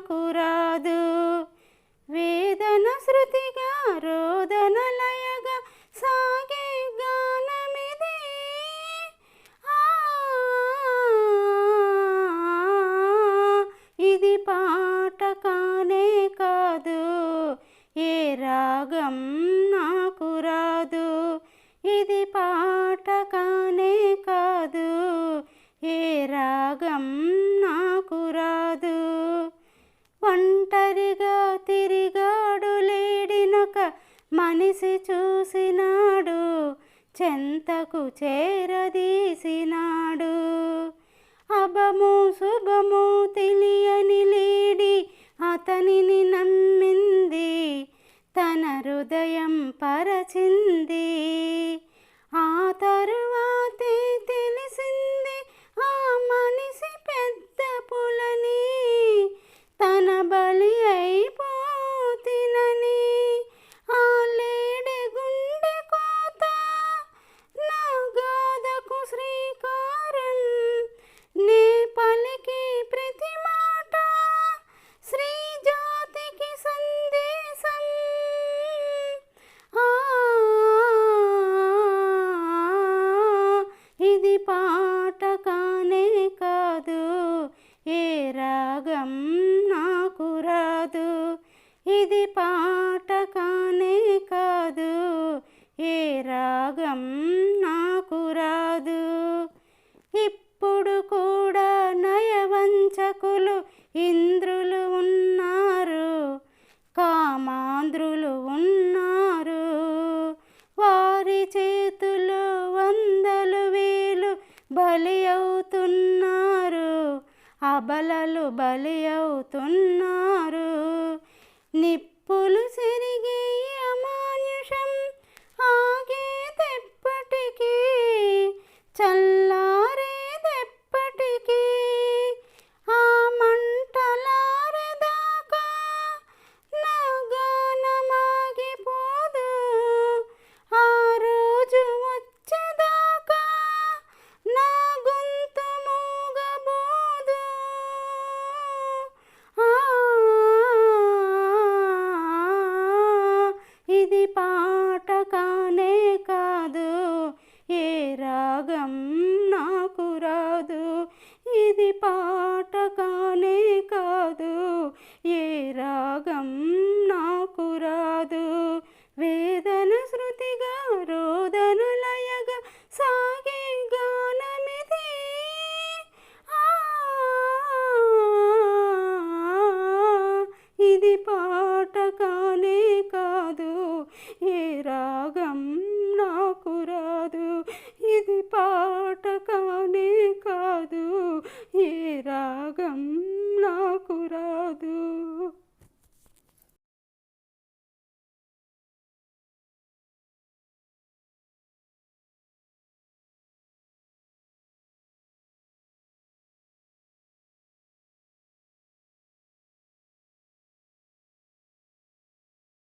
నాకు రాదు. వేదన శృతిగా రోదన లయగా సాగే గానమిది. ఇది పాట కానే కాదు, ఏ రాగం నాకు రాదు. ఇది పాట కానే కాదు, ఏ రాగం నాకు రాదు. ఒంటరిగా తిరిగాడు లేడినొక మనిషి చూసినాడు, చెంతకు చేరదీసినాడు. అభము శుభము తెలియని లేడి అతనిని నమ్మింది, తన హృదయం పరచింది. ఆ తరువాతే తెలిసింది ఆ మనిషి పెద్ద పులని, తన బలి అయిపోతినని. ఆ లేడి గుండె కోత నా గాథకు శ్రీకారం, నే పలికి ప్రతి మాట శ్రీ జాతికి సందేశం. ఇది పాట కానే కాదు, ఏ రాగం నాకు రాదు. ఇది పాట కానే కాదు, ఏ రాగం నాకు రాదు. ఇప్పుడు కూడా నయవంచకులు ఇంద్రులు ఉన్నారు, కామాంధ్రులు ఉన్నారు. వారి చేతులు వందలు వేలు బలి అవుతున్నారు, అబలలు బలి అవుతున్నారు. నిప్పులు చెరిగే అమానుషం ఆగేదెప్పటికీ, చల్లారేదెప్పటికీ. ఆ మంటలారేదాకా నా గానమాగిపోదు, ఆ రోజు వచ్చేదాకా నా గొంతు మూగబోదు. ఇది పాట కానే కాదు, ఏ రాగం నాకు రాదు. ఇది పాట కానే కాదు, ఏ రాగం నాకు రాదు. వేదన శృతిగా రోదన లయగా సాగే గానమిది. ఇది పాట కానే కాదు, ఏ రాగం నాకు రాదు. ఇది పాట కానే కాదు, ఏ రాగం నాకు రాదు.